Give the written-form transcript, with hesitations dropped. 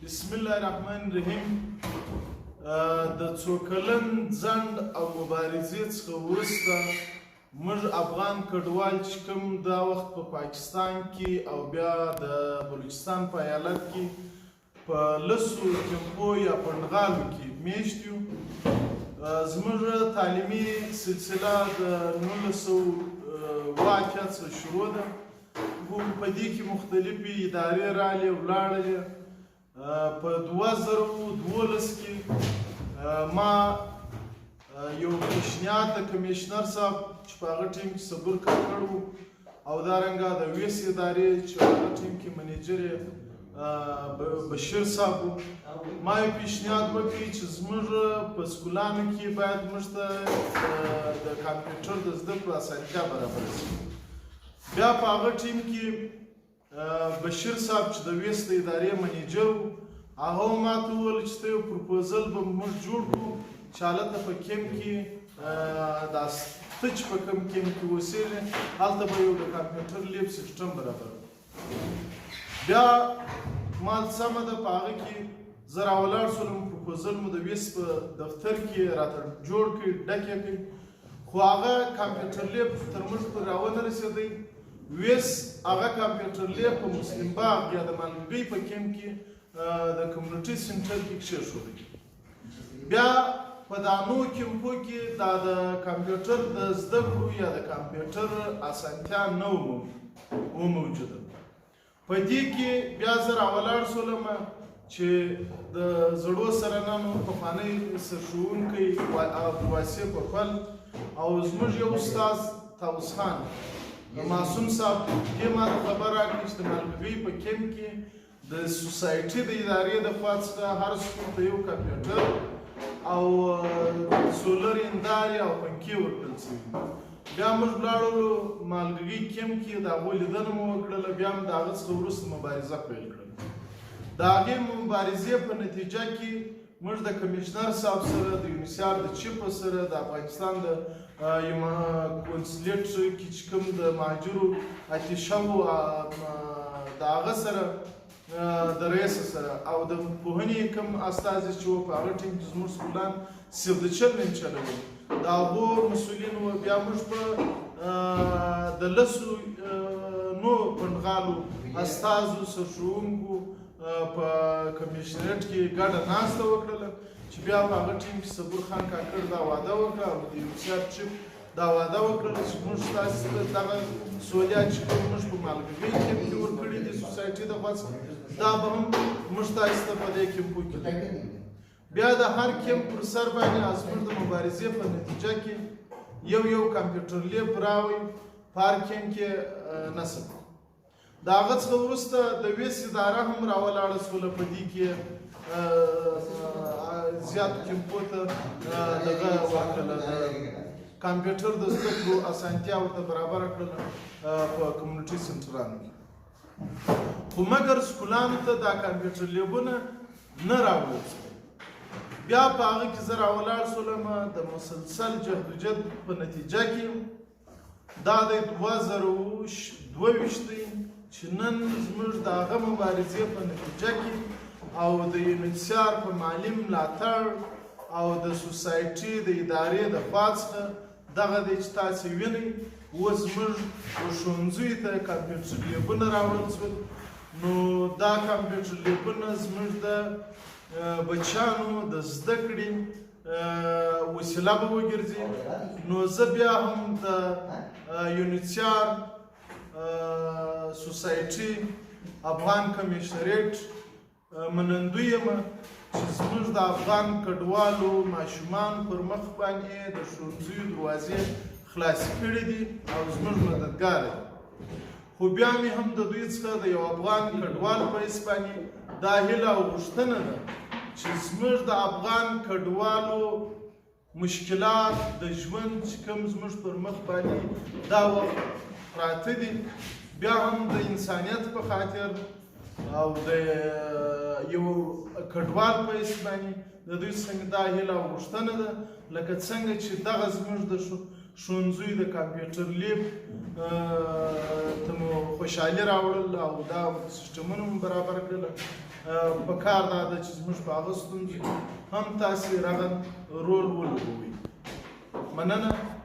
بسم الله الرحمن الرحیم. د څو کلن ځنډ او مبارزې څخه وروسته موږ افغان کډوال چې کوم دا وخت په پاکستان کې او بیا د بلوچستان په ایالت کې په لسو کمپو یا پنډغالو کې میشت یو. زموږ تعلیمي سلسله د 1900 څخه شروع ده. په دې کې مختلفې ادارې رالې ولاړلې. په 2012 کې ما یو پیشنهاد د کمیشنر صاحب چې په هغه ټیم کې صبر کاکړ و او دارنګه د ویس ادارې چې په هغه ټیم کې منیجر بشیر صاحب و، ما یو پیشنهاد وکړ چې زموږ په سکولانو کې باید موږ ته د کمپیوټر د زده کړو اسانتیا برابره شي. بیا په هغه ټیم کې بشیر صاحب چې د ویس د ادارې منیجر و، هغه ما ته وویل چې ته یو پروپوزل به موږ جوړ کړو چې هلته په کیمپ کې دا ته چې په کوم کیمپ کې اوسېږې هلته به یو د کمپیوټر لیب سیسټم برابر کړو. بیا ما سمه ده په هغه کې زه راولاړ شولم، پروپوزل مو د ویس په دفتر کې راته جوړ کړي ډک یې کړي، خو هغه کمپیوټر لیب تر موږ پورې راونه رسېدی. ویس هغه کمپیوټر لیب په مسلم باغ یا د مالګۍ په کیمپ کې د کمیونټي سنټر کې کېښودی. بیا په دا نوو کیمپو کې دا د کمپیوټر د زده کړو یا د کمپیوټر اسانتیا نه و موجوده. په دې کې بیا زه راولاړ شولم چې د زړو سرنانو پخوانی سرښوونکی عبدالواسع پخپل او زموږ یو استاد طاووس خان معصوم صاحب دې ما ته خبر راکړي چې د مالګۍ په کیمپ کې د سوسایټي د ادارې د خوا څخه هر سکول ته یو کمپیوټر او سولر هندارې او پنکې ورکړل شوي. بیا موږ ولاړو مالګۍ کیمپ کې د هغوی لیدنه مو وکړله. بیا هم د هغه څخه وروسته مبارزه پیل کړله. د هغې مبارزې په نتیجه کې موږ د کمیشنر صاحب سره د یونیسیار د چیف سره د افغانستان د یو کونسلیټ کې چې کوم د مهاجرو اتیشه و د هغه سره د رئیس سره او د پوهنې کوم استازي چې وو په هغه ټیم کې زموږ سکولان سیف د چلنج چلوي د هغو مسؤلین وو. بیا موږ په د لسو نو پنډغالو استازو سرښوونکو په کمیشنریټ کې ګډه ناسته وکړله چې بیا په هغه ټیم کې صبور خان کاکړ دا وعده وکړه او د یونیسیار چیف دا وعده وکړله چې موږ تاسې ته دغه سہولیات چې کوم موږ په مالګۍ کیمپ کې ورکړي دي سوسایټي د خوا څخه دا به هم موږ تاسې ته په دې کیمپو کې بیا د هر کیمپ پر سر باندې زموږ د مبارزې په نتیجه کې یو کمپیوټر لیب راوړي په هر کیمپ کې نصب. د هغه څخه وروسته د ویس اداره هم راولاړه شوله. په دې کې زیاتو کیمپو ته دغه ورکړله کمپیوټر د زده کړو اسانتیا ورته برابره کړله په کمیونټي سنټرانو کې. خو مګر سکولانو ته دا کمپیوټر لیبونه نه راوړل شول. بیا په هغه کې زه راولاړ شولم د مسلسل جهدوجهد په نتیجه کې دا د 2022 دی چې نن زموږ د هغه مبارزې په نتیجه کې او د یونیسیار په مالي ملاتړ او د سوسایټي د ادارې د خوا څخه دغه دی چې تاسې وینئ اوس زموږ ښوونځیو ته کمپیوټر لیبونه راوړل شول. نو دا کمپیوټر لیبونه زموږ د بچیانو د زده کړې وسیله به وګرځي. نو زه بیا هم د یونیسیار سوسایټي افغان کمیشنریټ منندوی یم چې زموږ د افغان کډوالو ماشومان پر مخ باندې د ښوونځیو دروازې خلاصې کړي دي او زموږ مددګار دي. خو بیا مې هم د دوی څخه د یو افغان کډوال په حیث باندې دا هیله او غوښتنه ده چې زموږ د افغان کډوالو مشکلات د ژوند چې کوم زموږ پر مخ باندې دا وخت پراته دي بیا هم د انسانیت په خاطر او د یو کډوال په حیث باندې د دوی څخه دا هیله او غوښتنه ده لکه څنګه چې دغه زموږ د ښوونځیو د کمپیوټر لیب ته مو خوشحالي راوړل او دا سیسټمونه مو برابر کړل په کار دا ده چې زموږ په هغه ستونزو هم تاسې رغد رول ولوبوئ. مننه.